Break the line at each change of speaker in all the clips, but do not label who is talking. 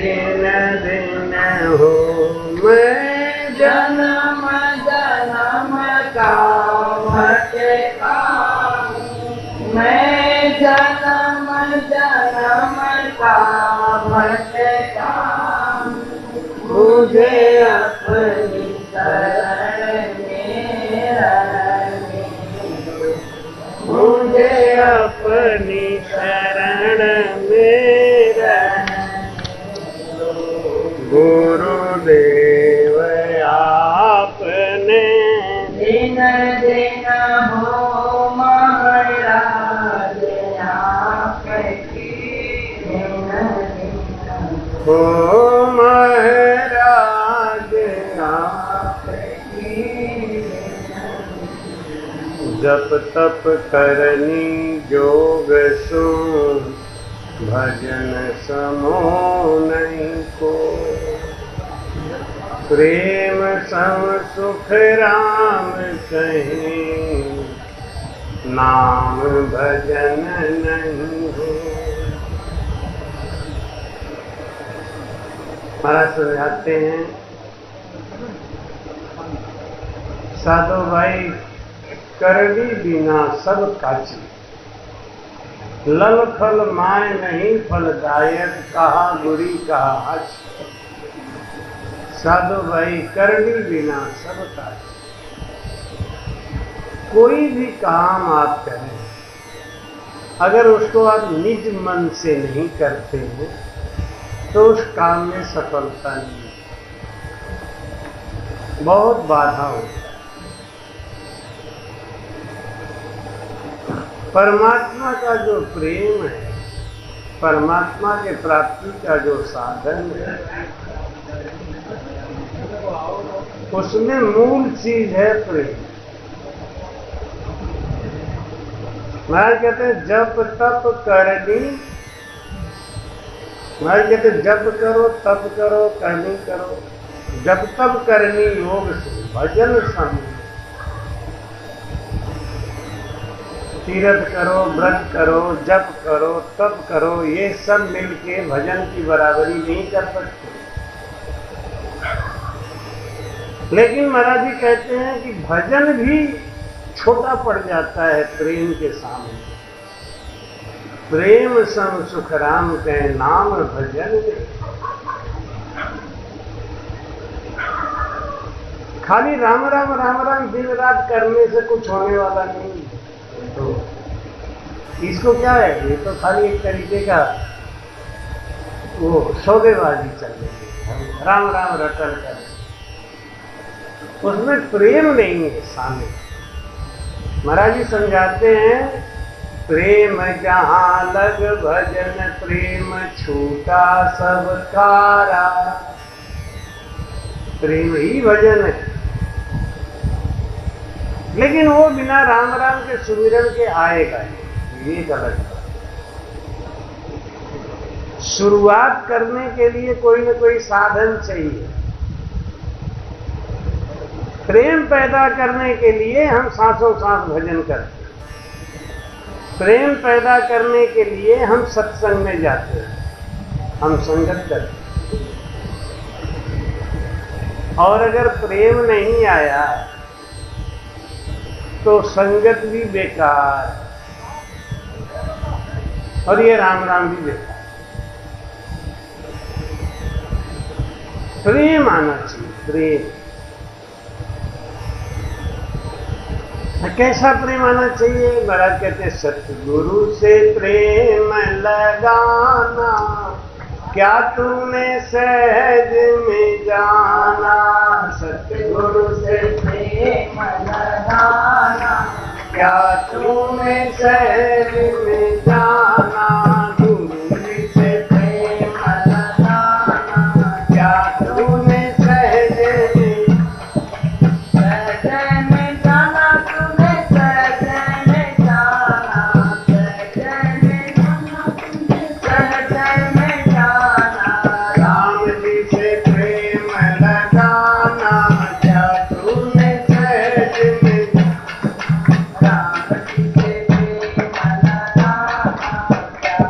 दिन दिन हो मैं जन्म जन्म का भटका, मैं जन्म जन्म का भटका, मुझे अपनी शरण में रहने, मुझे अपनी शरण में रहने। गुरुदेव आपने दिन दिन हो महाराज आपकी, दिन दिन हो महाराज आपकी। जप तप करनी जोग सो, भजन समो नहीं को, प्रेम सम सुख राम कहीं, नाम भजन नहीं हो। महाराज समझाते हैं, साधो भाई करनी बिना सब काची, लल फल माय नहीं फलदायक, कहा गुरी कहा हच। साधु भाई करनी बिना सब काची, कोई भी काम आप करें अगर उसको आप निज मन से नहीं करते हैं तो उस काम में सफलता नहीं, बहुत बाधा होती है। परमात्मा का जो प्रेम है, परमात्मा के प्राप्ति का जो साधन है, उसमें मूल चीज है प्रेम। महाराज कहते हैं जप तप करनी, महाराज कहते हैं जप करो तप करो करनी करो, जप तप करनी योग से भजन समूह, तीर्थ करो व्रत करो जप करो तप करो, ये सब मिलके भजन की बराबरी नहीं कर सकते। लेकिन महाराज जी कहते हैं कि भजन भी छोटा पड़ जाता है प्रेम के सामने। प्रेम सम सुख राम के नाम भजन में, खाली राम राम राम राम दिन रात करने से कुछ होने वाला नहीं। तो इसको क्या है, ये तो खाली एक तरीके का वो सौदेबाजी चल रही है, राम राम रटल कर, उसमें प्रेम नहीं है सामने। महाराज जी समझाते हैं, प्रेम जहां लग भजन प्रेम छूटा सब कारा। प्रेम ही भजन है, लेकिन वो बिना राम राम के सुमिरन के आएगा नहीं, ये गलत है। शुरुआत करने के लिए कोई न कोई साधन चाहिए। प्रेम पैदा करने के लिए हम सांसों सांस भजन करते हैं, प्रेम पैदा करने के लिए हम सत्संग में जाते हैं, हम संगत करते हैं। और अगर प्रेम नहीं आया तो संगत भी बेकार और ये राम राम भी बेकार। प्रेम आना चाहिए, प्रेम। कैसा प्रेम आना चाहिए? महाराज कहते हैं सतगुरु से प्रेम लगाना, क्या तूने सहज में जाना। सतगुरु से प्रेम लगाना, क्या तूने सहज में जाना। गुरु जी से प्रेम लगाना, क्या तूने सहज में जाना। तूने सहज में जाना, सहज में जाना, सहज में जाना। राम जी से प्रेम लगाना, क्या तूने सहज में। राम जी से प्रेम लगाना, क्या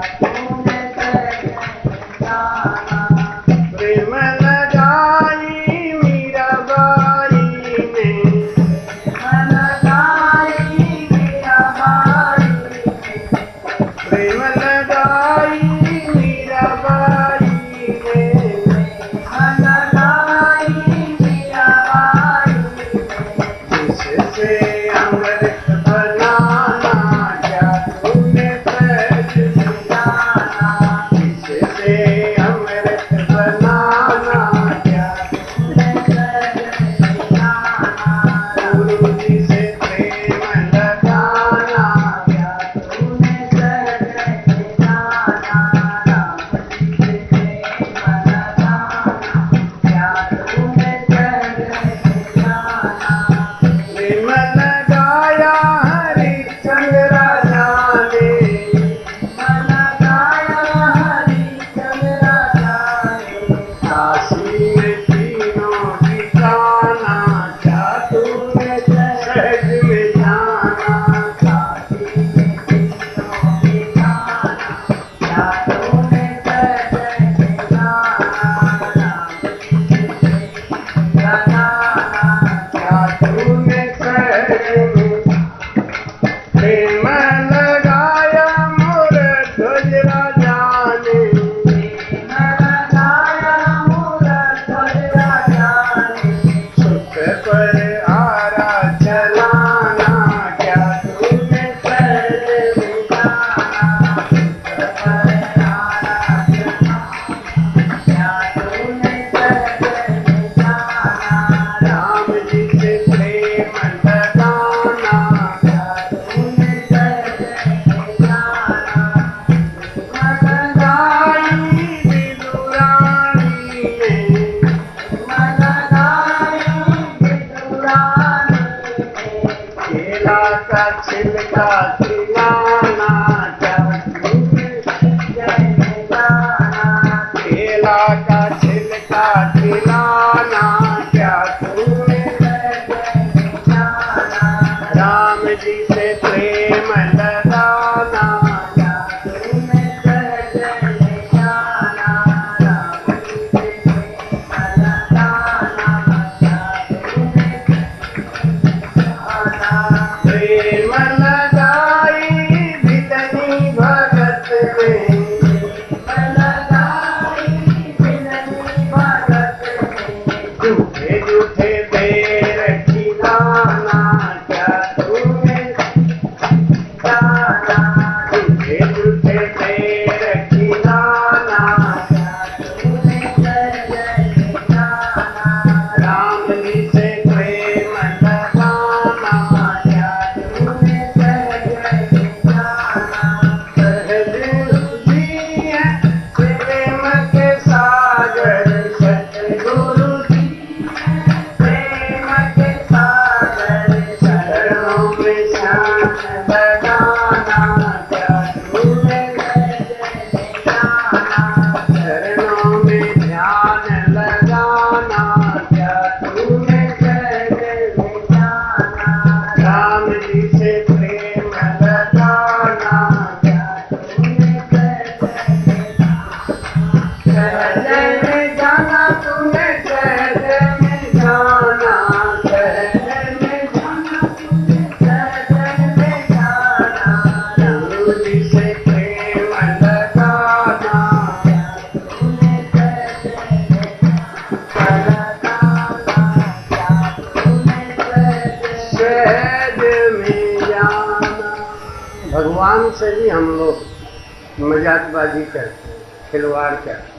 भगवान से भी हम लोग मजाकबाजी करते हैं, खिलवाड़ करते हैं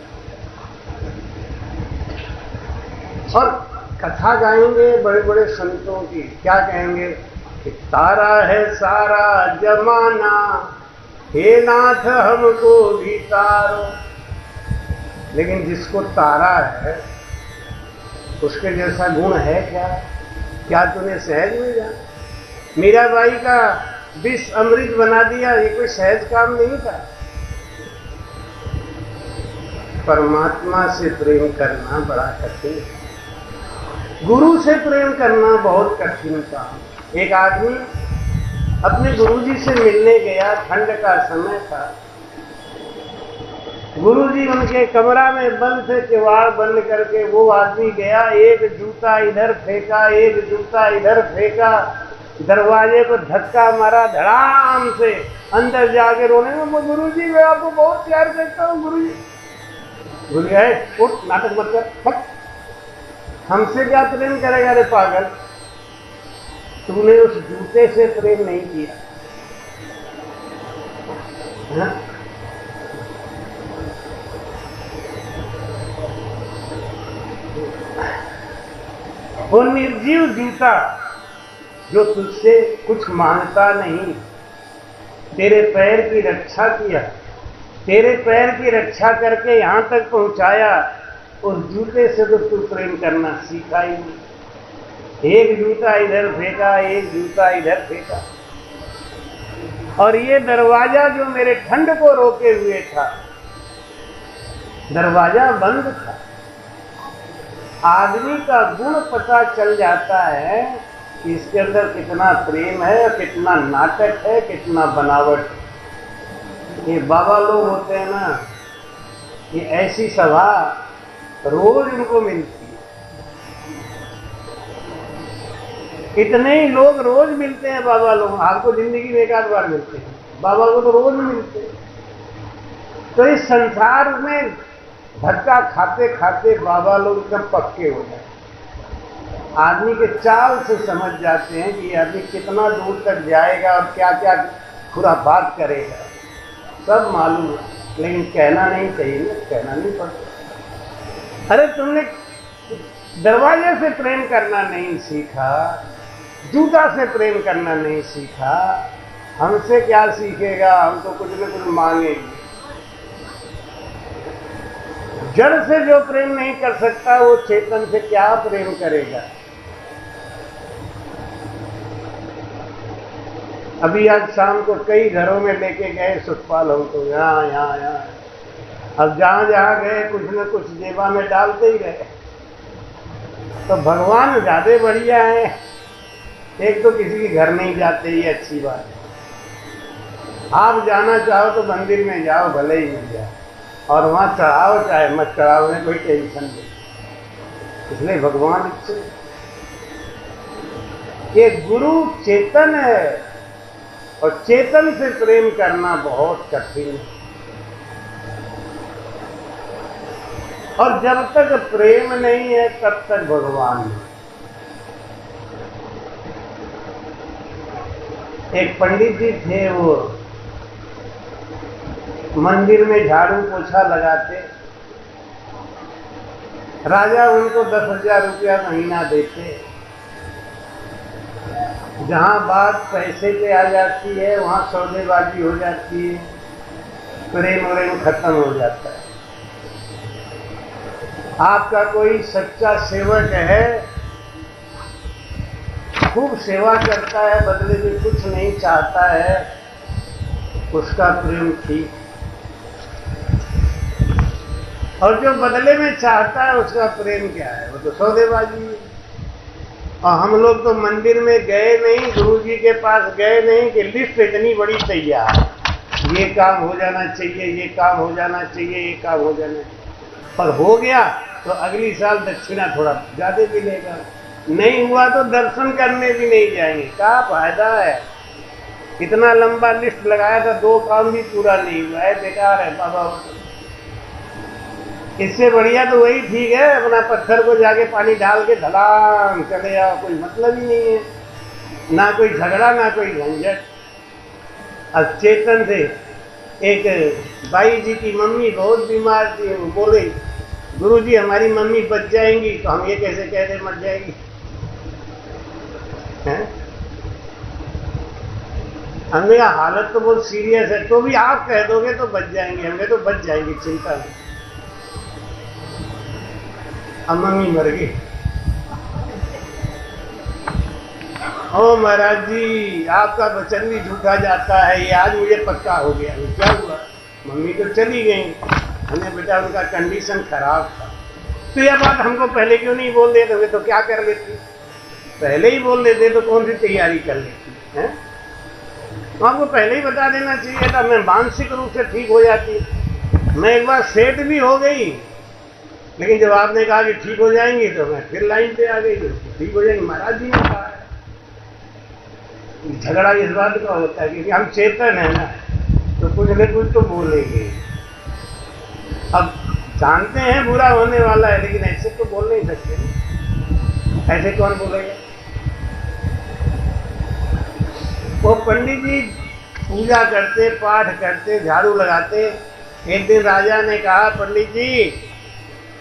और कथा गाएंगे बड़े बड़े संतों की। क्या कहेंगे कि तारा है सारा जमाना, हे नाथ हमको भी तारो। लेकिन जिसको तारा है उसके जैसा गुण है क्या? क्या तूने सहज में जाना? मीराबाई का विष अमृत बना दिया, ये कोई सहज काम नहीं था। परमात्मा से प्रेम करना बड़ा कठिन है, गुरु से प्रेम करना बहुत कठिन काम। एक आदमी अपने गुरुजी से मिलने गया, ठंड का समय था। गुरुजी उनके कमरा में बंद थे, किवाड़ बंद करके। वो आदमी गया, एक जूता इधर फेंका, एक जूता इधर फेंका, दरवाजे को धक्का मारा धड़ाम से, अंदर जाके रोने में, गुरुजी मैं आपको बहुत प्यार करता हूँ गुरुजी। भूल गए, उठ नाटक मत कर, फट। हमसे क्या प्रेम करेगा रे पागल? तूने उस जूते से प्रेम नहीं किया। हाँ? वो निर्जीव जूता जो तुझसे कुछ मांगता नहीं, तेरे पैर की रक्षा किया, तेरे पैर की रक्षा करके यहां तक पहुंचाया, उस जूते से तो तू प्रेम करना सीखा ही नहीं। एक जूता इधर फेंका, एक जूता इधर फेंका। और ये दरवाजा जो मेरे ठंड को रोके हुए था, दरवाजा बंद था। आदमी का गुण पता चल जाता है कि इसके अंदर कितना प्रेम है, कितना नाटक है, कितना बनावट है। ये बाबा लोग होते हैं ना, ये ऐसी सभा रोज उनको मिलती है। इतने ही लोग रोज मिलते हैं बाबा लोग, आपको जिंदगी में एक आध बार मिलते हैं, बाबा को तो रोज मिलते हैं। तो इस संसार में धक्का खाते खाते बाबा लोग एकदम पक्के हो जाते, आदमी के चाल से समझ जाते हैं कि ये आदमी कितना दूर तक जाएगा और क्या क्या खुराफात करेगा, सब मालूम है। लेकिन कहना नहीं चाहिए ना, कहना नहीं पड़ता। अरे तुमने दरवाजे से प्रेम करना नहीं सीखा, जूता से प्रेम करना नहीं सीखा, हमसे क्या सीखेगा? हम तो कुछ न कुछ मांगेंगे। जड़ से जो प्रेम नहीं कर सकता वो चेतन से क्या प्रेम करेगा? अभी आज शाम को कई घरों में लेके गए सुखपाल हमको, यहाँ यहाँ यहाँ, अब जहां जहां गए कुछ न कुछ जेबा में डालते ही रहे। तो भगवान ज्यादा बढ़िया है, एक तो किसी के घर नहीं जाते, ये अच्छी बात है। आप जाना चाहो तो मंदिर में जाओ, भले ही मिल जाए, और वहां चढ़ाओ चाहे मत चढ़ाओ, में कोई टेंशन नहीं। इसलिए भगवान अच्छे, ये गुरु चेतन है और चेतन से प्रेम करना बहुत कठिन है। और जब तक प्रेम नहीं है तब तक भगवान नहीं। एक पंडित जी थे, वो मंदिर में झाड़ू पोछा लगाते, राजा उनको 10,000 रुपया महीना देते। जहां बात पैसे पे आ जाती है वहां सौदेबाजी हो जाती है, प्रेम व्रेम खत्म हो जाता है। आपका कोई सच्चा सेवक है, खूब सेवा करता है, बदले में कुछ नहीं चाहता है, उसका प्रेम ठीक। और जो बदले में चाहता है उसका प्रेम क्या है? वो तो सौदेबाजी है। और हम लोग तो मंदिर में गए नहीं, गुरु जी के पास गए नहीं कि लिस्ट इतनी बड़ी तैयार, ये काम हो जाना चाहिए, ये काम हो जाना चाहिए, ये काम हो जाना चाहिए। और हो गया तो अगली साल दक्षिणा थोड़ा ज्यादा मिलेगा, नहीं हुआ तो दर्शन करने भी नहीं जाएंगे। क्या फायदा है? इतना लंबा लिस्ट लगाया था, 2 काम भी पूरा नहीं हुआ है, बेकार है बाबा। इससे बढ़िया तो वही ठीक है, अपना पत्थर को जाके पानी डाल के धड़ाम चले आओ, कोई मतलब ही नहीं है, ना कोई झगड़ा ना कोई झंझट। अब चेतन से एक बाई जी की मम्मी बहुत बीमार थी, वो बोले गुरुजी हमारी मम्मी बच जाएंगी, तो हम ये कैसे कह रहे मर जाएगी? हमने कहा हालत तो बहुत सीरियस है, तो भी आप कह दोगे तो बच जाएंगे, हमने तो बच जाएंगे, चिंता नहीं। अब मम्मी मर गई। ओ महाराज जी आपका वचन भी झूठा जाता है, ये आज मुझे पक्का हो गया। क्या हुआ? मम्मी तो चली गई, हमें बेटा उनका कंडीशन खराब था। तो यह बात हमको पहले क्यों नहीं बोल देते? वे तो क्या कर लेती, पहले ही बोल देते तो कौन सी तैयारी कर लेती है? तो आपको पहले ही बता देना चाहिए था, मैं मानसिक रूप से ठीक हो जाती। मैं एक बार सेट भी हो गई, लेकिन जब आपने कहा कि ठीक हो जाएंगी तो मैं फिर लाइन पे आ गई, ठीक हो जाएंगी। महाराज जी ने कहा है, झगड़ा इस बात का होता है क्योंकि हम चेतन है ना, तो कुछ न कुछ तो बोलेंगे। अब जानते हैं बुरा होने वाला है, लेकिन ऐसे तो बोल नहीं सकते। ऐसे कौन बोलेगा? वो पंडित जी पूजा करते, पाठ करते, झाड़ू लगाते। एक दिन राजा ने कहा पंडित जी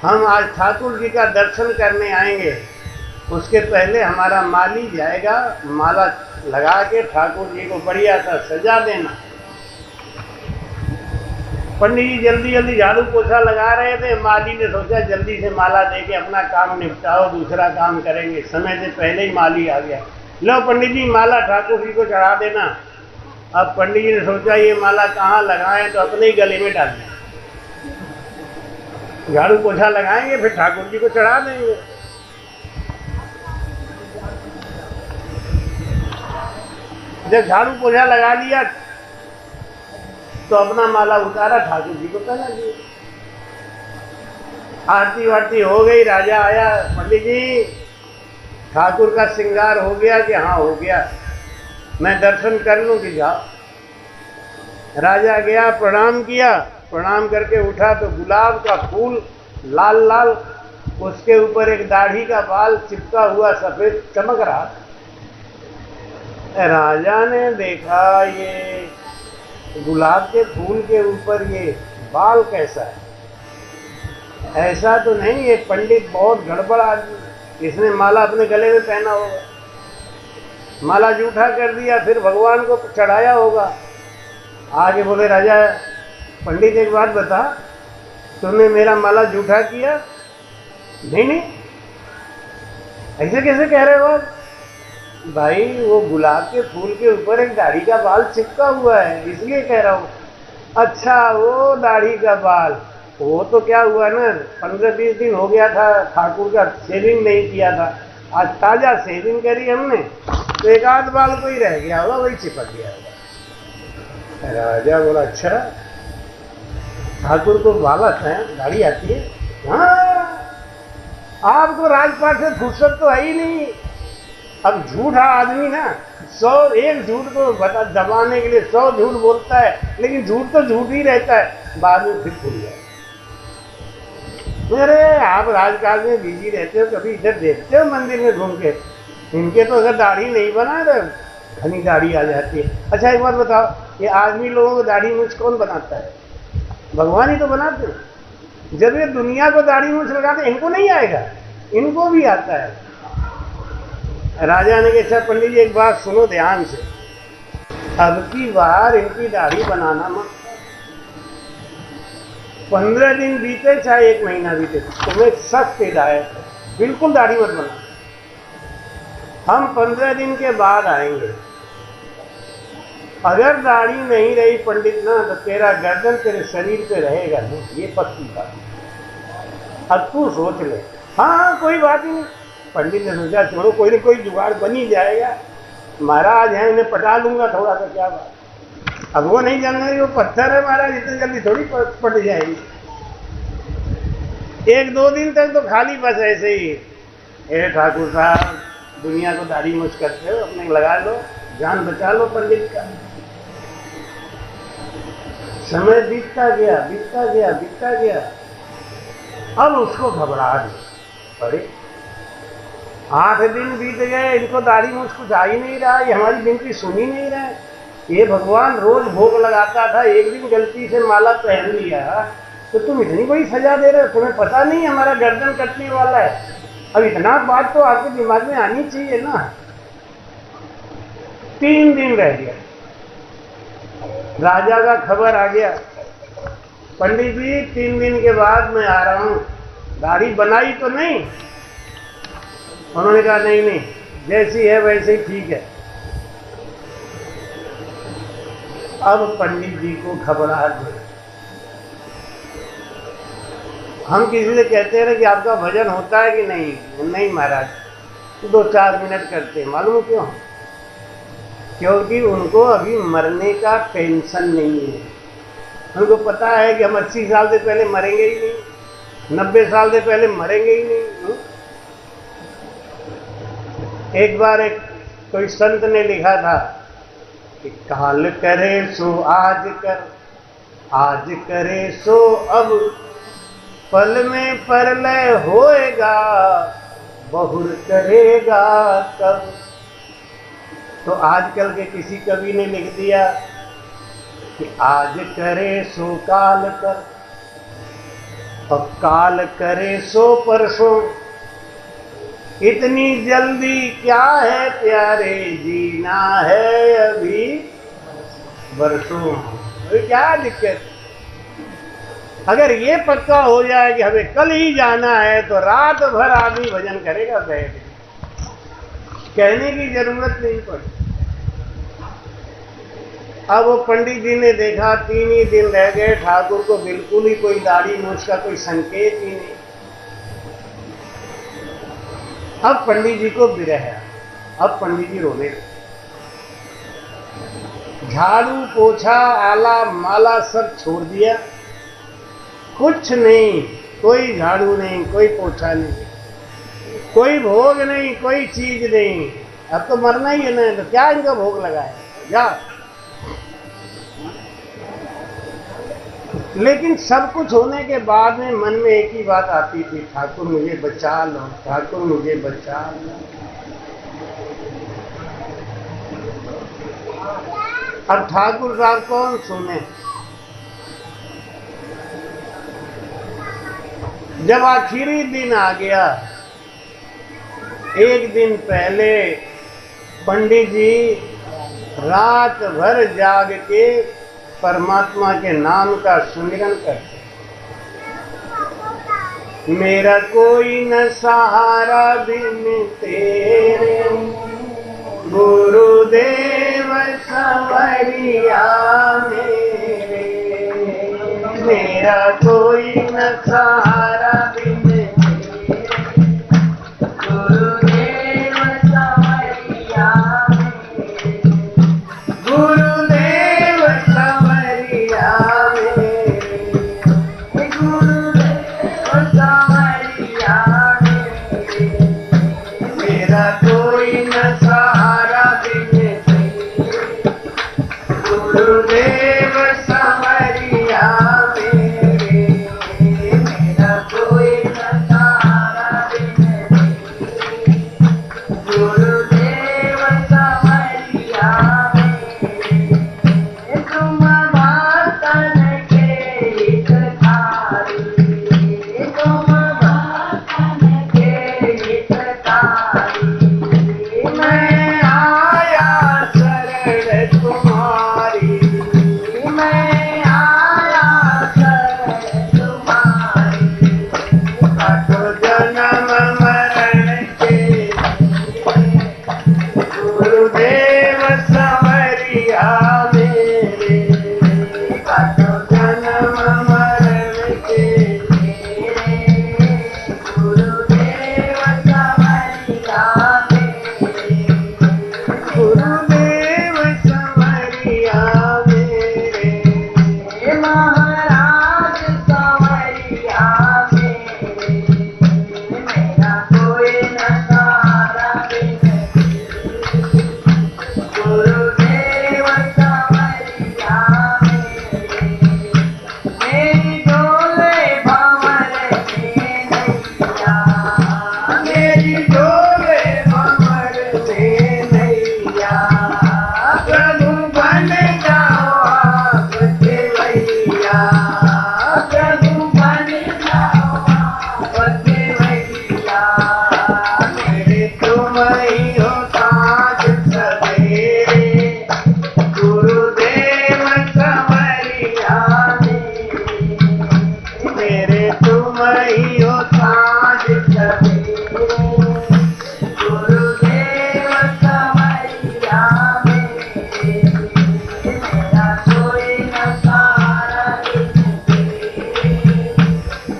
हम आज ठाकुर जी का दर्शन करने आएंगे, उसके पहले हमारा माली जाएगा, माला लगा के ठाकुर जी को बढ़िया सा सजा देना। पंडित जी जल्दी जल्दी झाड़ू पोछा लगा रहे थे, माली ने सोचा जल्दी से माला दे के अपना काम निपटाओ, दूसरा काम करेंगे। समय से पहले ही माली आ गया, लो पंडित जी माला ठाकुर जी को चढ़ा देना। अब पंडित जी ने सोचा ये माला कहाँ लगाएं, तो अपने ही गले में डाल दें। झाड़ू पोछा लगाएंगे फिर ठाकुर जी को चढ़ा देंगे। जब झाड़ू पोछा लगा लिया तो अपना माला उतारा, ठाकुर जी को पहना दिया। आरती वारती हो गई, राजा आया, पंडित जी ठाकुर का श्रृंगार हो गया कि हाँ हो गया, मैं दर्शन कर लूं कि जाओ। राजा गया, प्रणाम किया, प्रणाम करके उठा तो गुलाब का फूल लाल लाल, उसके ऊपर एक दाढ़ी का बाल चिपका हुआ सफेद चमक रहा। राजा ने देखा ये गुलाब के फूल के ऊपर ये बाल कैसा है, ऐसा तो नहीं, ये पंडित बहुत गड़बड़ आदमी, इसने माला अपने गले में पहना होगा, माला जूठा कर दिया, फिर भगवान को चढ़ाया होगा। आगे बोले राजा, पंडित एक बात बता, तुमने मेरा माला जूठा किया? नहीं नहीं, ऐसे कैसे कह रहे हो आप? भाई वो गुलाब के फूल के ऊपर एक दाढ़ी का बाल चिपका हुआ है, इसलिए कह रहा हूँ। अच्छा वो दाढ़ी का बाल, वो तो क्या हुआ ना, 15-20 दिन हो गया था ठाकुर का शेविंग नहीं किया था, आज ताजा शेविंग करी हमने, तो एक आध बाल कोई रह गया होगा, वही चिपक गया होगा। राजा बोला अच्छा, ठाकुर को बाल आता है, दाढ़ी आती है? हाँ, आपको राजपाट से फुर्सत तो है ही नहीं। अब झूठा आदमी ना, 100 झूठ को बता दबाने के लिए 100 झूठ बोलता है, लेकिन झूठ तो झूठ ही रहता है, बाद में फिर भूल जाए। अरे आप राजकाज में बिजी रहते हो, कभी इधर देखते हो मंदिर में घूम के? इनके तो अगर दाढ़ी नहीं बना तो घनी दाढ़ी आ जाती है। अच्छा एक बात बताओ, ये आदमी लोगों को दाढ़ी मूछ कौन बनाता है? भगवान ही तो बनाते हैं। जब ये दुनिया को दाढ़ी मूछ लगाते, इनको नहीं आएगा, इनको भी आता है। राजा ने कहा अच्छा पंडित जी एक बात सुनो ध्यान से, अब की बार इनकी दाढ़ी बनाना मत, 15 दिन बीते चाहे 1 महीना बीते, तुम्हें सख्त हिदायत है, बिल्कुल दाढ़ी मत बना। हम 15 दिन के बाद आएंगे, अगर दाढ़ी नहीं रही पंडित ना, तो तेरा गर्दन तेरे शरीर पे रहेगा नहीं, ये पक्की बात। अब तू सोच ले। हाँ कोई बात ही नहीं, पंडित ने सोचा छोड़ो कोई ना कोई जुगाड़ बन ही जाएगा, महाराज है इन्हें पटा लूंगा थोड़ा सा, क्या बात। अब वो नहीं जानना वो पत्थर है महाराज, इतनी जल्दी थोड़ी पट जाएगी। 1-2 दिन तक तो खाली बस ऐसे ही, ए ठाकुर साहब दुनिया को दाढ़ी मूछ करते हो, अपने लगा लो, जान बचा लो पंडित का। समय बीतता गया बीतता गया बीतता गया, अब उसको घबराहट पड़े। 8 दिन बीत गए, इनको दाढ़ी मूछ कुछ आ ही नहीं रहा, ये हमारी विनती सुन ही नहीं रहा है। ये भगवान रोज भोग लगाता था, एक दिन गलती से माला पहन लिया तो तुम इतनी बड़ी सजा दे रहे हो, तुम्हें पता नहीं हमारा गर्दन कटने वाला है। अब इतना बात तो आपके दिमाग में आनी चाहिए ना। 3 दिन रह गया, राजा का खबर आ गया, पंडित जी 3 दिन के बाद मैं आ रहा हूं, दाढ़ी बनाई तो नहीं? उन्होंने कहा नहीं नहीं, जैसी है वैसे ही ठीक है। अब पंडित जी को घबराहट हुई। हम किसी से कहते हैं ना कि आपका भजन होता है कि नहीं? नहीं महाराज, 2-4 मिनट करते हैं। मालूम क्यों? क्योंकि उनको अभी मरने का टेंशन नहीं है। उनको पता है कि हम 80 साल से पहले मरेंगे ही नहीं, 90 साल से पहले मरेंगे ही नहीं। एक बार एक कोई संत ने लिखा था कि काल करे सो आज कर, आज करे सो अब, पल में परलय होएगा, बहुर करेगा कब। तो आजकल के किसी कवि ने लिख दिया कि आज करे सो काल कर, और काल करे सो परसों, इतनी जल्दी क्या है प्यारे, जीना है अभी बरसों। तो क्या दिक्कत? अगर ये पक्का हो जाए कि हमें कल ही जाना है तो रात भर आदमी भजन करेगा बैठ, कहने की जरूरत नहीं पड़ी। अब वो पंडित जी ने देखा 3 ही दिन रह गए, ठाकुर को बिल्कुल ही कोई दाढ़ी मूछ का कोई संकेत ही नहीं। अब पंडित जी को विरह, अब पंडित जी रोने। झाड़ू पोछा आला माला सब छोड़ दिया, कुछ नहीं, कोई झाड़ू नहीं, कोई पोछा नहीं, कोई भोग नहीं, कोई चीज नहीं। अब तो मरना ही है ना, तो क्या इनका भोग लगाए जा। लेकिन सब कुछ होने के बाद में मन में एक ही बात आती थी, ठाकुर मुझे बचा लो, ठाकुर मुझे बचा लो। अब ठाकुर साहब कौन सुने। जब आखिरी दिन आ गया, एक दिन पहले पंडित जी रात भर जाग के परमात्मा के नाम का सुमिरन करते। मेरा कोई न सहारा बिन तेरे, गुरुदेव संवरिया मेरे। मेरा कोई न सहारा बिन तेरे, गुरुदेव संवरिया मेरे। गुरुदेव संवरिया मेरे, गुरुदेव संवरिया मेरे। मेरा कोई न सहारा बिन तेरे, गुरुदेव संवरिया मेरे। मेरा कोई न सहारा बिन तेरे, गुरुदेव संवरिया मेरे। तुम वातन के हितकारी, तुम वातन के हितकारी। मैं आया शरण तुम्हारी, मैं आया शरण तुम्हारी। काटो जन्म मरण के, गुरुदेव संवरिया मेरे। काटो जन्म मरण के, गुरुदेव संवरिया मेरे। गुरुदेव संवरिया मेरे। महाराज संवरिया मेरे। मेरा कोई न सहारा बिन तेरे, गुरुदेव संवरिया मेरे। मेरी डोले भंवर में नैया, मेरी डोले भंवर में नैया। प्रभु बन जाओ आप केवैया, प्रभु बन जाओ आप केवैया। मेरे तुम ही हो साँझ सवेरे, गुरुदेव संवरिया मेरे। मेरे तुम ही हो साँझ सवेरे, गुरुदेव संवरिया मेरे। मेरा कोई न सहारा बिन तेरे,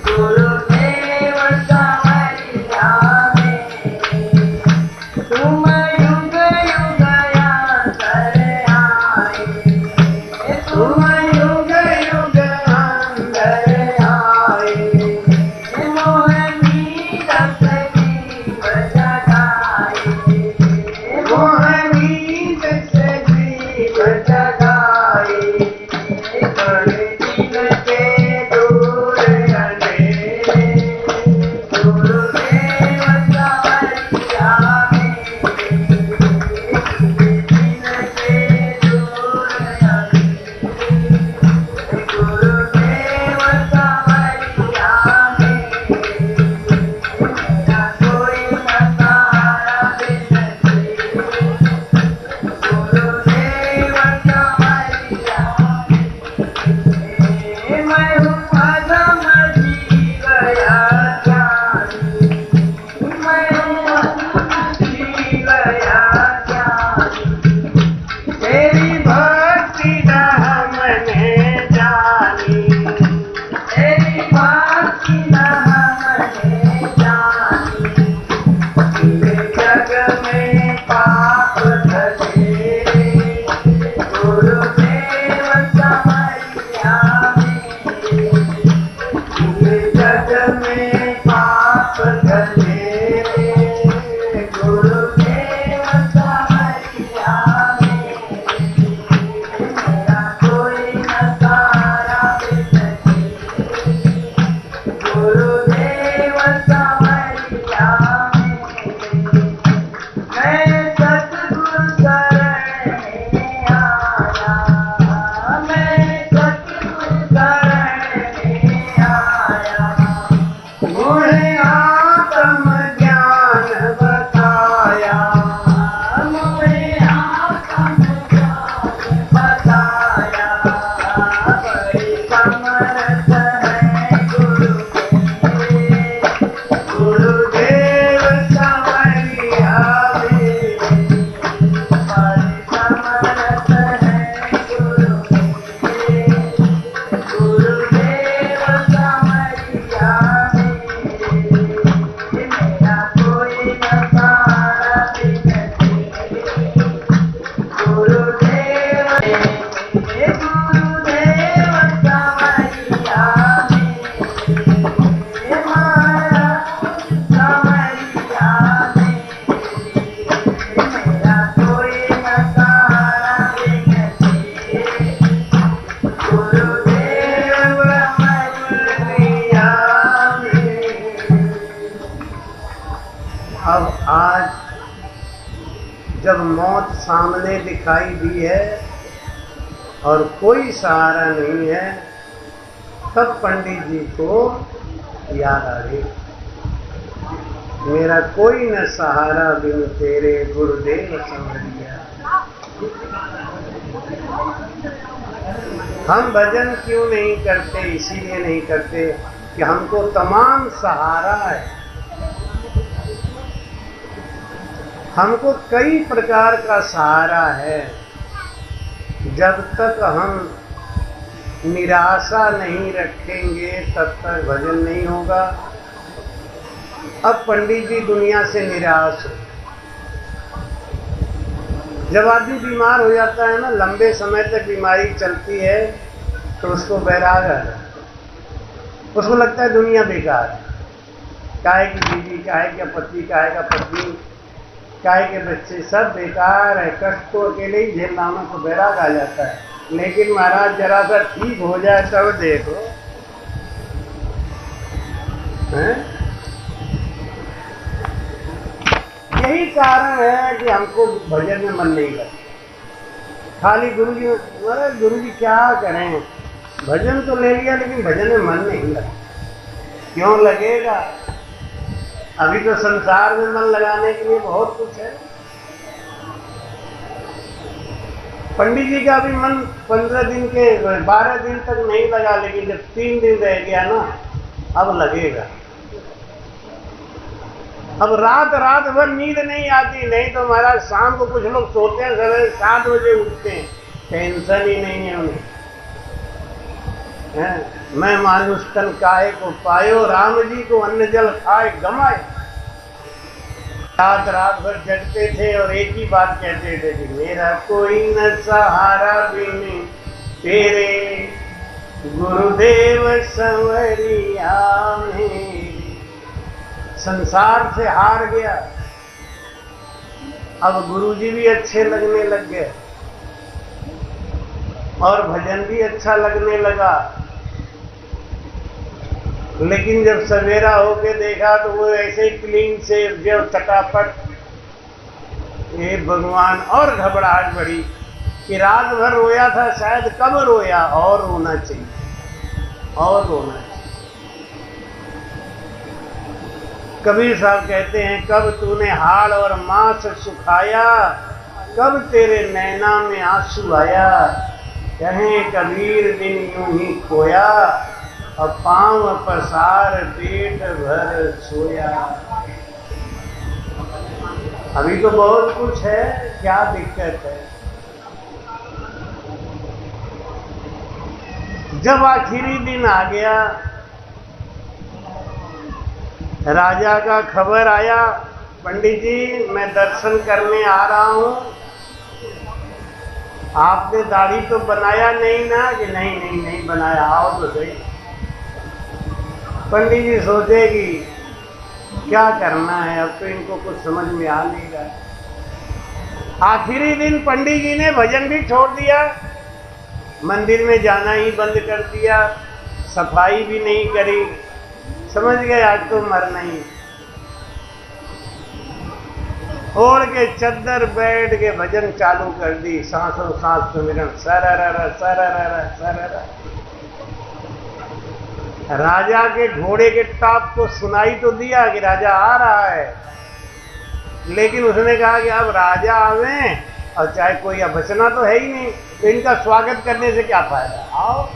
गुरुदेव संवरिया मेरे। तुम युग युग अंतर आए, तुम युग युग अंतर आए। मोहनी रस मुझे आत्म ज्ञान बताया,
मुझे आत्म ज्ञान बताया।
बड़ी समर्थ है गुरुदेव संवरिया मेरे, बड़ी समर्थ है गुरुदेव संवरिया मेरे, मेरा कोई न सहारा बिन तेरे, गुरुदेव गुरुदेव संवरिया मेरे, माया संवरिया मेरे, मेरा कोई न सहारा बिन तेरे, गुरुदेव संवरिया मेरे। अब आज जब मौत सामने दिखाई दी है और कोई सहारा नहीं है, तब पंडित जी को याद आ गई, मेरा कोई न सहारा बिन तेरे गुरुदेव संवरिया। हम भजन क्यों नहीं करते? इसीलिए नहीं करते कि हमको तमाम सहारा है, हमको कई प्रकार का सहारा है। जब तक हम निराशा नहीं रखेंगे तब तक भजन नहीं होगा। अब पंडित जी दुनिया से निराश हो, जब आदमी बीमार हो जाता है ना, लंबे समय तक बीमारी चलती है, तो उसको वैराग आ जाता है, उसको लगता है दुनिया बेकार है, काहे की बीवी, काहे का पति, काहे का पत्नी, काहे के बच्चे, सब बेकार है, कष्ट तो अकेले ही झेलना में, तो वैराग आ जाता है। लेकिन महाराज जरा सा ठीक हो जाए तब देखो, हैं? यही कारण है कि हमको भजन में मन नहीं लगता। खाली गुरुजी, अरे गुरुजी क्या करें, भजन तो ले लिया लेकिन भजन में मन नहीं लगता। क्यों लगेगा? अभी तो संसार में मन लगाने के लिए बहुत कुछ है। पंडित जी का भी मन 15 दिन के 12 दिन तक नहीं लगा, लेकिन जब 3 दिन रह गया ना, अब लगेगा। अब रात भर नींद नहीं आती, नहीं तो महाराज शाम को कुछ लोग सोते हैं, सवेरे 7 बजे उठते हैं, टेंशन ही नहीं है उन्हें। मैं मानुष तन काहे को पायो, राम जी को अन्न जल खाए गमाए। रात भर जगते थे और एक ही बात कहते थे कि मेरा कोई न सहारा बिन तेरे गुरुदेव संवरिया मेरे। संसार से हार गया, अब गुरुजी भी अच्छे लगने लग गए और भजन भी अच्छा लगने लगा। लेकिन जब सवेरा होके देखा तो वो ऐसे ही क्लीन से जो चटापट, ये भगवान, और घबराहट बढ़ी कि रात भर रोया था, शायद कब रोया, और रोना चाहिए, और रोना चाहिए। कबीर साहब कहते हैं, कब तूने हाड़ और मांस सुखाया, कब तेरे नैना में आंसू आया। कहें कबीर दिन यूं ही खोया, और पांव पसार पेट भर सोया। अभी तो बहुत कुछ है, क्या दिक्कत है? जब आखिरी दिन आ गया, राजा का खबर आया, पंडित जी मैं दर्शन करने आ रहा हूँ, आपने दाढ़ी तो बनाया नहीं ना? कि नहीं बनाया, आओ तो सही। पंडित जी सोचेगी क्या करना है, अब तो इनको कुछ समझ में आ नहीं रहा। आखिरी दिन पंडित जी ने भजन भी छोड़ दिया, मंदिर में जाना ही बंद कर दिया, सफाई भी नहीं करी। समझ गए आज तो मरना ही। ओढ़ के चद्दर बैठ के भजन चालू कर दी, सांसों सांस सुमिरन, सररर सररर सररर। राजा के घोड़े के टॉप को सुनाई तो दिया कि राजा आ रहा है, लेकिन उसने कहा कि अब राजा आवे और चाहे कोई, अब बचना तो है ही नहीं, तो इनका स्वागत करने से क्या फायदा, आओ।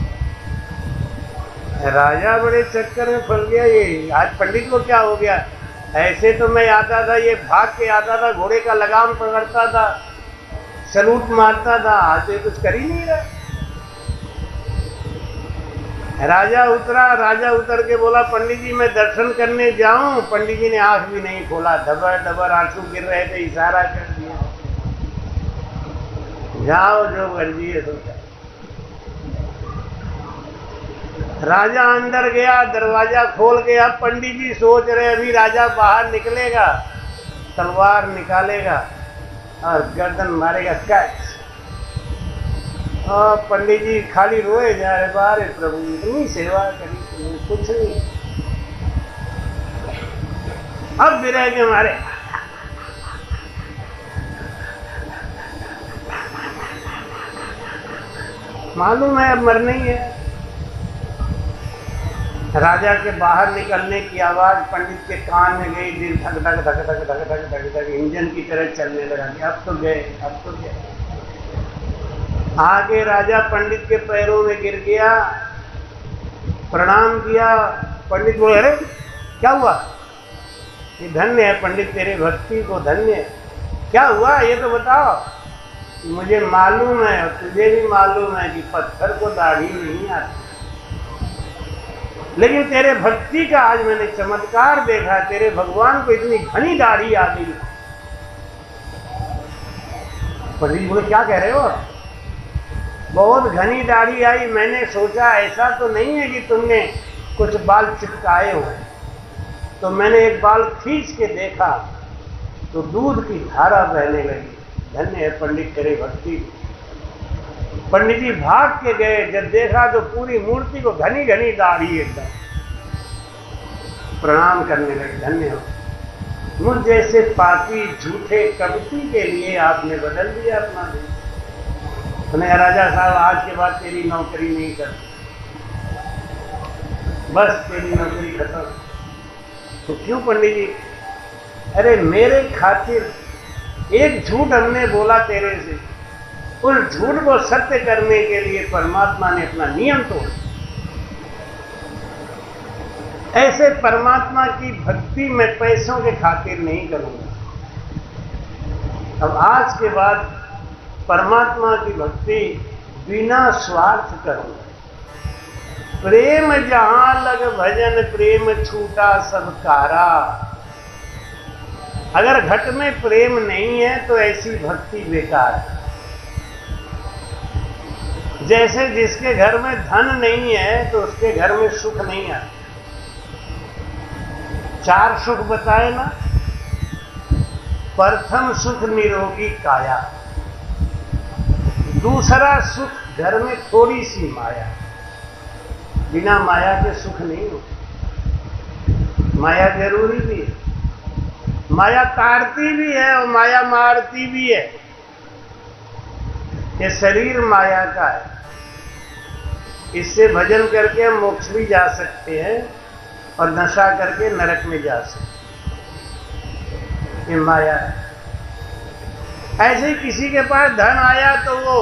राजा बड़े चक्कर में फंस गया, ये आज पंडित को क्या हो गया। ऐसे तो मैं आता था, ये भाग के आता था, घोड़े का लगाम पकड़ता था, सलूट मारता था, आज तो कुछ कर ही नहीं रहा। राजा उतरा, राजा उतर के बोला पंडित जी मैं दर्शन करने जाऊं। पंडित जी ने आंख भी नहीं खोला, धबर धबर आंसू गिर रहे थे, इशारा कर दिया जाओ जो मर्जी है सोचा। राजा अंदर गया, दरवाजा खोल के, अब पंडित जी सोच रहे अभी राजा बाहर निकलेगा, तलवार निकालेगा और गर्दन मारेगा कैच। और पंडित जी खाली रोए जा रहे, बारे प्रभु इतनी सेवा करी तुमने, कुछ नहीं। अब विरह के मारे मालूम है अब मरना ही है। राजा के बाहर निकलने की आवाज पंडित के कान में गई, दिल धक धक धक धक धक धक धक धक इंजन की तरह चलने लगा कि अब तो गए, अब तो गए। आगे राजा पंडित के पैरों में गिर गया, प्रणाम किया। पंडित बोले अरे क्या हुआ, ये धन्य है पंडित तेरे भक्ति को, धन्य है। क्या हुआ ये तो बताओ। मुझे मालूम है और तुझे भी मालूम है कि पत्थर को दाढ़ी नहीं आती, लेकिन तेरे भक्ति का आज मैंने चमत्कार देखा, तेरे भगवान को इतनी घनी दाढ़ी आ गई। पंडित बोले क्या कह रहे हो, बहुत घनी दाढ़ी आई। मैंने सोचा ऐसा तो नहीं है कि तुमने कुछ बाल चिपकाए हो, तो मैंने एक बाल खींच के देखा तो दूध की धारा बहने लगी। धन्य है पंडित तेरे भक्ति। पंडित जी भाग के गए, जब देखा तो पूरी मूर्ति को घनी घनी दाढ़ी एकदम। प्रणाम करने लगे, धन्य हो, मुझ जैसे पापी झूठे कपटी के लिए आपने बदल दिया अपना देश। तो राजा साहब आज के बाद तेरी नौकरी नहीं कर, बस तेरी नौकरी खत्म। तो क्यों पंडित जी, अरे मेरे खातिर एक झूठ हमने बोला तेरे से, उस झूठ को सत्य करने के लिए परमात्मा ने अपना नियम तोड़ा। ऐसे परमात्मा की भक्ति मैं पैसों के खातिर नहीं करूंगा। अब आज के बाद परमात्मा की भक्ति बिना स्वार्थ करूंगा। प्रेम जहां लग भजन प्रेम छूटा सब कारा। अगर घट में प्रेम नहीं है तो ऐसी भक्ति बेकार है। जैसे जिसके घर में धन नहीं है तो उसके घर में सुख नहीं आता। 4 सुख बताए ना, प्रथम सुख निरोगी काया, दूसरा सुख घर में थोड़ी सी माया। बिना माया के सुख नहीं होता। माया जरूरी भी है, माया तारती भी है और माया मारती भी है। ये शरीर माया का है, इससे भजन करके हम मोक्ष भी जा सकते हैं और नशा करके नरक में जा सकते हैं। ये माया है। ऐसे ही किसी के पास धन आया तो वो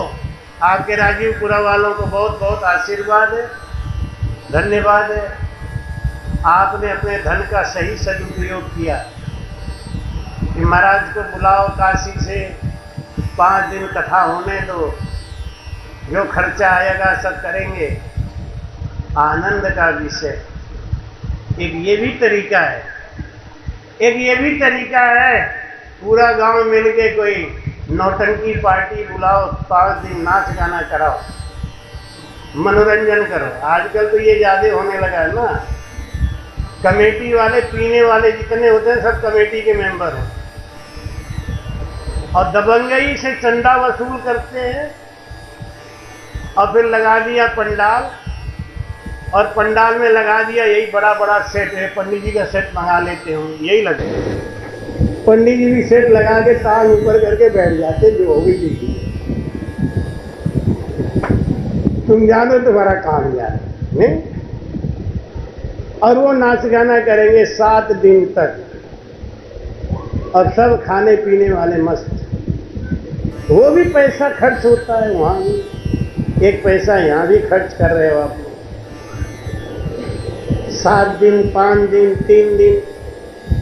आपके राजीवपुरा वालों को बहुत बहुत आशीर्वाद है, धन्यवाद है। आपने अपने धन का सही सदुपयोग किया। कि महाराज को बुलाओ काशी से, 5 दिन कथा होने दो, जो खर्चा आएगा सब करेंगे, आनंद का विषय। एक ये भी तरीका है, एक ये भी तरीका है, पूरा गांव मिलके कोई नौटंकी पार्टी बुलाओ, 5 दिन नाच गाना कराओ, मनोरंजन करो। आजकल तो ये ज्यादा होने लगा है ना। कमेटी वाले, पीने वाले जितने होते हैं सब कमेटी के मेंबर हो, और दबंगई से चंदा वसूल करते हैं। और फिर लगा दिया पंडाल, और पंडाल में लगा दिया यही बड़ा बड़ा सेट है, पंडित जी का सेट मंगा लेते हो, यही लगे। पंडित जी भी सेट लगा के ताज ऊपर करके बैठ जाते, जो होगी ठीक। तुम जानो तुम्हारा काम जाने नहीं। और वो नाच गाना करेंगे 7 दिन तक, और सब खाने पीने वाले मस्त। वो भी पैसा खर्च होता है, वहां भी एक पैसा यहाँ भी खर्च कर रहे हो आप। 7 दिन, 5 दिन, 3 दिन,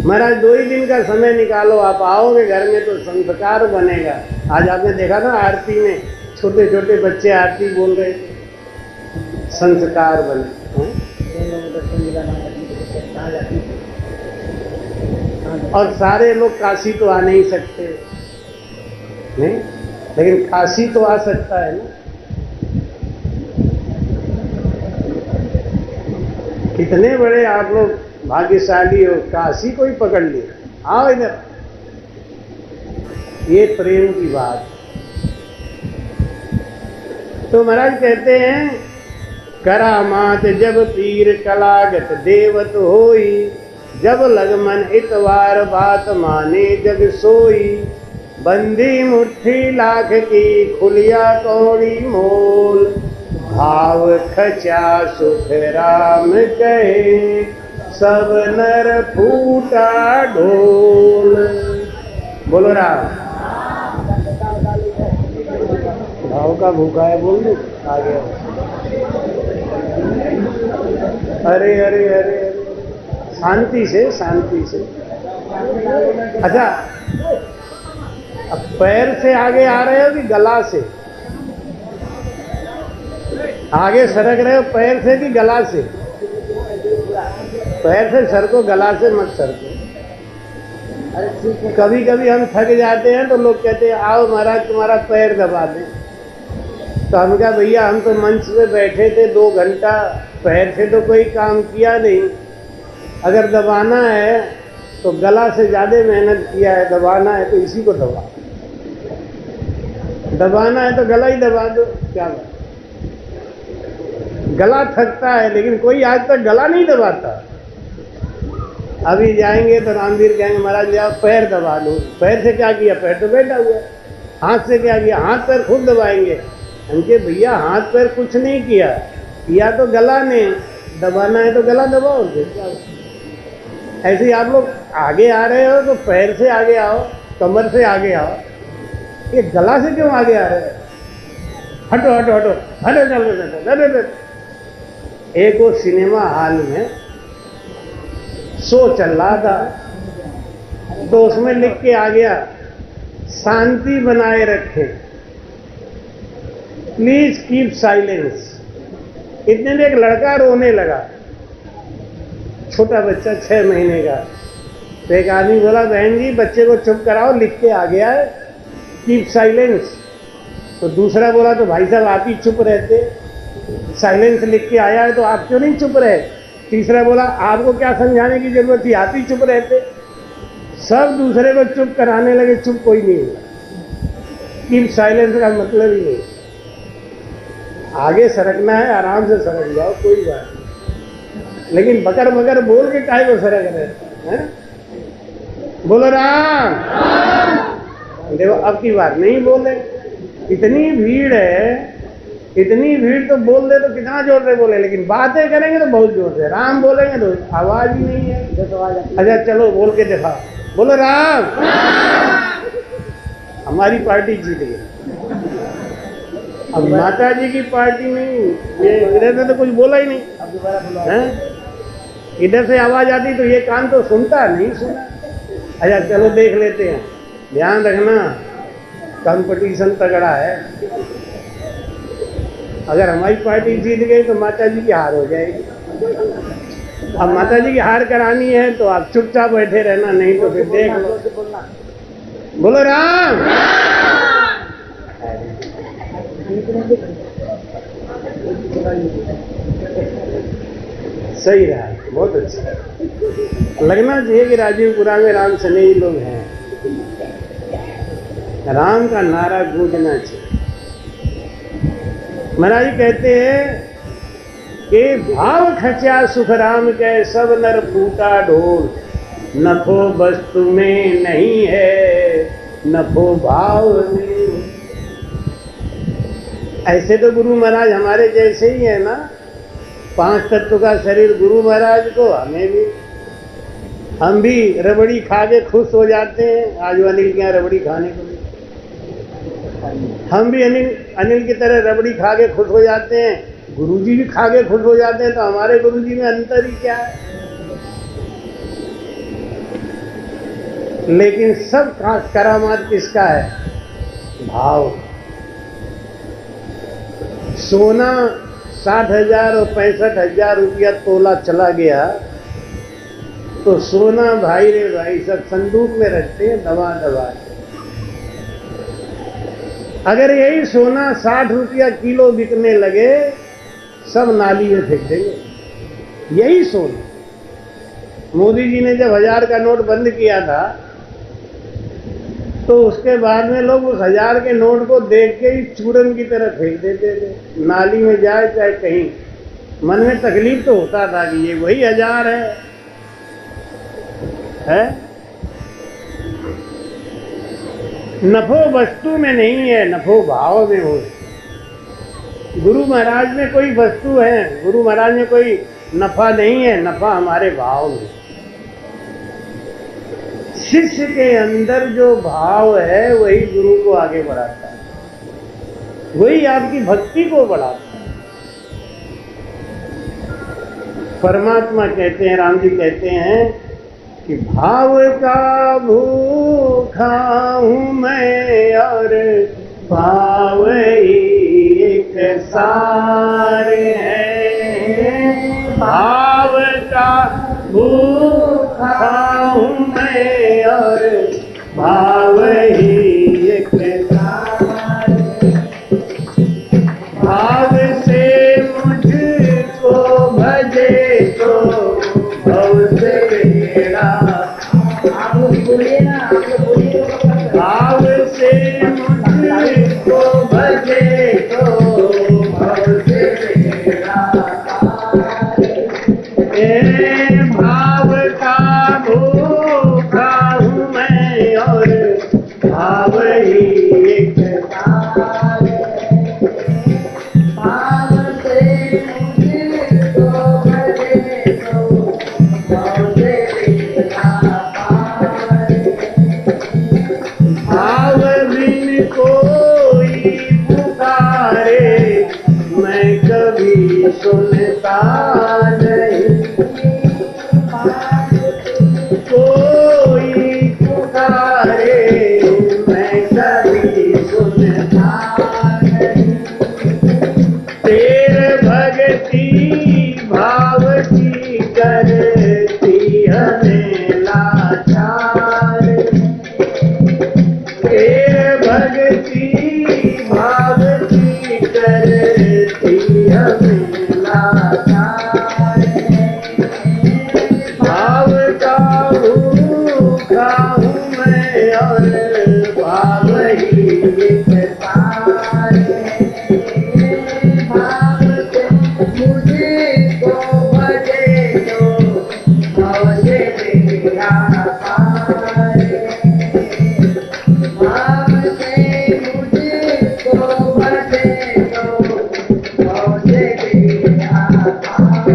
महाराज 2 ही दिन का समय निकालो, आप आओगे घर में तो संस्कार बनेगा। आज आपने देखा ना आरती में छोटे छोटे बच्चे आरती बोल रहे थे, संस्कार बने। और सारे लोग काशी तो आ नहीं सकते, नहीं, लेकिन काशी तो आ सकता है ना। कितने बड़े आप लोग भाग्यशाली हो, काशी को ही पकड़ लिया। आओ इधर, ये प्रेम की बात। तो महाराज कहते हैं करामात जब पीर कलागत देवत होई, जब लगमन इतवार बात माने जग सोई, बंदी मुट्ठी लाख की खुलिया कौड़ी मोल, भाव खचा सुख राम कहे सब नर फूटा ढोल। बोलो राम। भाव का भूखा है, बोल दो आ गया। अरे अरे अरे शांति से, शांति से। अच्छा, अब पैर से आगे आ रहे हो कि गला से? आगे सरक रहे हो पैर से कि गला से? पैर से सरको, गला से मत सरको। कभी कभी हम थक जाते हैं तो लोग कहते हैं आओ महाराज तुम्हारा पैर दबा दें। तो हम कहा भैया हम तो मंच पे बैठे थे 2 घंटा, पैर से तो कोई काम किया नहीं। अगर दबाना है तो गला से ज्यादा मेहनत किया है, दबाना है तो इसी को दबा, दबाना है तो गला ही दबा दो। क्या बात, गला थकता है लेकिन कोई आज तक गला नहीं दबाता। अभी जाएंगे तो रामवीर कहेंगे महाराज आप पैर दबा दो। पैर से क्या किया, पैर तो बैठा हुआ है। हाथ से क्या किया, हाथ पैर खुद दबाएंगे। हमके भैया हाथ पैर कुछ नहीं किया, किया तो गला ने, दबाना है तो गला दबाओ। ऐसे ही आप लोग आगे आ रहे हो तो पैर से आगे आओ, कमर से आगे आओ, ये गला से क्यों आगे आ रहे हो? हटो हटो हटो हटो हटो। एक वो सिनेमा हॉल में शो चल रहा था, तो उसमें लिख के आ गया शांति बनाए रखें, प्लीज कीप साइलेंस। इतने में एक लड़का रोने लगा, छोटा बच्चा 6 महीने का। तो एक आदमी बोला बहन जी बच्चे को चुप कराओ, लिख के आ गया है कीप साइलेंस। तो दूसरा बोला तो भाई साहब आप ही चुप रहते, साइलेंस लिख के आया है तो आप क्यों नहीं चुप रहे? तीसरा बोला आपको क्या समझाने की जरूरत थी, आप ही चुप रहते। सब दूसरे को चुप कराने लगे, चुप कोई नहीं हुआ। कीप साइलेंस का मतलब ही नहीं। आगे सरकना है आराम से सरक जाओ, कोई बात नहीं, लेकिन बकर बकर बोल के काहे को सरक रहे हैं? बोलो राम। देखो अब की बात नहीं बोले, इतनी भीड़ है, इतनी भीड़ तो बोल दे तो कितना जोर से बोले, लेकिन बातें करेंगे तो बहुत जोर से। राम बोलेंगे तो आवाज ही नहीं है। अच्छा चलो बोल के दिखा, बोलो राम। हमारी पार्टी जीत गई। अब माता जी की पार्टी नहीं, ये इधर से तो कुछ बोला ही नहीं है। इधर से आवाज आती तो ये कान तो सुनता नहीं, सुना। अच्छा चलो देख लेते हैं, ध्यान रखना कंपटीशन तगड़ा है। अगर हमारी पार्टी जीत गई तो माता जी की हार हो जाएगी। अब माता जी की हार करानी है तो आप चुपचाप बैठे रहना, नहीं तो फिर देख लो। बोलो राम। सही रहा, बहुत अच्छा। लगना चाहिए कि राजीवपुरा में राम सनेही लोग हैं। राम का नारा गूंजना चाहिए। महाराज कहते हैं कि भाव खचा सुख राम के सब नर फूटा ढोल, नफो वस्तु में नहीं है नफो भाव में। ऐसे तो गुरु महाराज हमारे जैसे ही है ना, 5 तत्व का शरीर गुरु महाराज को, हमें भी। हम भी रबड़ी खा के खुश हो जाते हैं। आज वो अनिल के यहाँ रबड़ी खाने को भी, हम भी अनिल की तरह रबड़ी खा के खुश हो जाते हैं। गुरुजी भी खा के खुश हो जाते हैं, तो हमारे गुरुजी में अंतर ही क्या है? लेकिन सब करामात किसका है? भाव। सोना 60,000 और 65,000 रुपया तोला चला गया, तो सोना भाई रे भाई सब संदूक में रखते हैं दबा दबा। अगर यही सोना 60 रुपया किलो बिकने लगे, सब नाली में फेंक देंगे। यही सोना मोदी जी ने जब 1000 का नोट बंद किया था, तो उसके बाद में लोग उस 1000 के नोट को देख के ही चूरन की तरह फेंक देते थे, नाली में जाए चाहे कहीं। मन में तकलीफ तो होता था कि ये वही 1000 है? नफो वस्तु में नहीं है, नफो भाव में हो। गुरु महाराज में कोई वस्तु है, गुरु महाराज में कोई नफा नहीं है, नफा हमारे भाव में। शिष्य के अंदर जो भाव है वही गुरु को आगे बढ़ाता है, वही आपकी भक्ति को बढ़ाता है। परमात्मा कहते हैं, राम जी कहते हैं कि भाव का भूखा हूं मैं और भाव ही एक सार है। भाव का भूखा हूं मैं और भाव ही एक सार है। भाव से मुझको भजे तो भव से बेड़ा। आप बोलिए ना, आप बोलिए। भाव से मुझको भजे तो भव से बेड़ा। भाव का भूखा हूँ मैं और भाव ही एक सार है। भाव से मुझको भजे तो भव से बेड़ा पार। भाव बिन कोई पुकारे मैं कभी सुनता नहीं। कोई पुकारे मैं कभी सुनता नहीं। तेरे भक्ति भाव की करती हमें लाचार। तेरे भक्ति भाव की करती हमें लाचार। भाव का भूखा हूँ मैं और भाव ही एक सार है। भाव से मुझको भजे तो भव से बेड़ा पार। भाव से मुझको भजे तो भव से बेड़ा पार।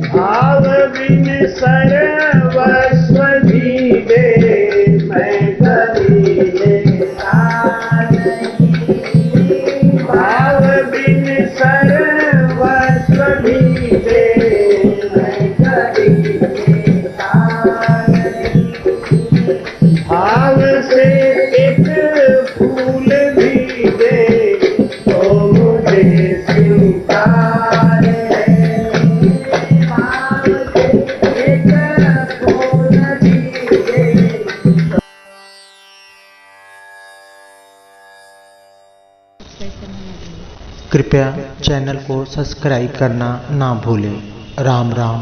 भाव बिन सर्वस्व भी दे मैं कभी लेता नहीं। भाव बिन सर्वस्व भी दे मैं कभी लेता नहीं। भाव से एक फूल भी दे तो मुझे स्वीकार है।
कृपया चैनल को सब्सक्राइब करना ना भूलें। राम राम।